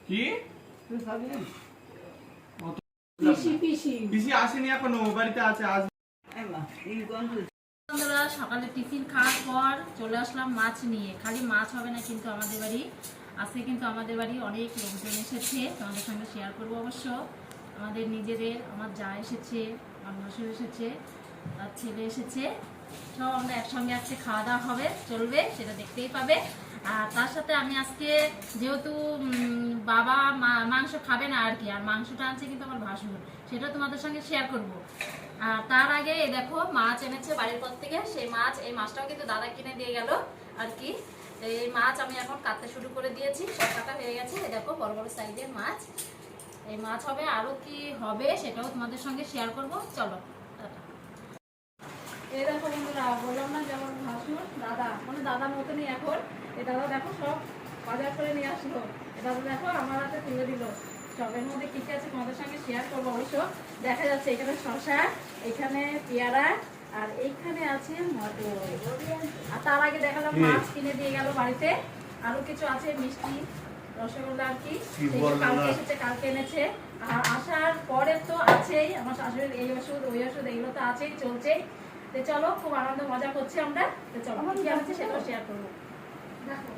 কি তুই খাবি না? পিসি পিসি পিসি আসেনি এখনো, বাড়িতে আছে, আসবে। বন্ধুরা, সকালে টিফিন খাওয়ার পর চলে আসলাম মাছ নিয়ে। খালি মাছ হবে না কিন্তু আমাদের বাড়ি আজকে কিন্তু আমাদের বাড়ি অনেক লোকজন এসেছে, তোমাদের সঙ্গে শেয়ার করবো। অবশ্য আমাদের নিজেদের, আমার যা এসেছে, আমার শ্বশুর এসেছে, তার ছেলে এসেছে, সব আমরা একসঙ্গে আজকে খাওয়া দাওয়া হবে, চলবে, সেটা দেখতেই পাবে। আর তার সাথে আমি আজকে যেহেতু বাবা মাংস খাবে না আর কি, আর মাংসটা আনছে কিন্তু আমার ভাসুর, সেটা তোমাদের সঙ্গে শেয়ার করব। আর তার আগে এই দেখো মাছ এনেছে বাড়ির পর থেকে, সেই মাছ, এই মাছটাও কিন্তু দাদা কিনে দিয়ে গেল আর কি। এই মাছ আমি এখন কাটতে শুরু করে দিয়েছি, সব কাটা হয়ে গেছে। এই দেখো বড় বড় সাইজের মাছ, এই মাছ হবে, আরো কি হবে সেটাও তোমাদের সঙ্গে শেয়ার করব। চলো টাটা। এই দেখো বন্ধুরা, বললাম না যেমন ভাসুর দাদা, মানে দাদার মতনই এখন। এই দাদা দেখো সব বাজার করে নিয়ে আসলো, এই দাদা দেখো আমার হাতে তুলে দিল। সবের মধ্যে কি কি আছে তোমাদের সঙ্গে শেয়ার করবো। অবশ্য দেখা যাচ্ছে এখানে শসা, এখানে পেয়ারা, আর এইখানে আছে মটর। আর তার আগে দেখালাম মাছ কিনে দিয়ে গেল বাড়িতে, আরো কিছু আছে মিষ্টি, রসগোল্লা আর কি, কালকে এসেছে, কালকে এনেছে। আর আসার পরে তো আছেই আমার শাশুড়ির এই ওষুধ ওই ওষুধ, এগুলো তো আছেই, চলছেই। তো চলো, খুব আনন্দ মজা করছি আমরা। তো চলো কি আছে সেটাও শেয়ার করবো। দেখো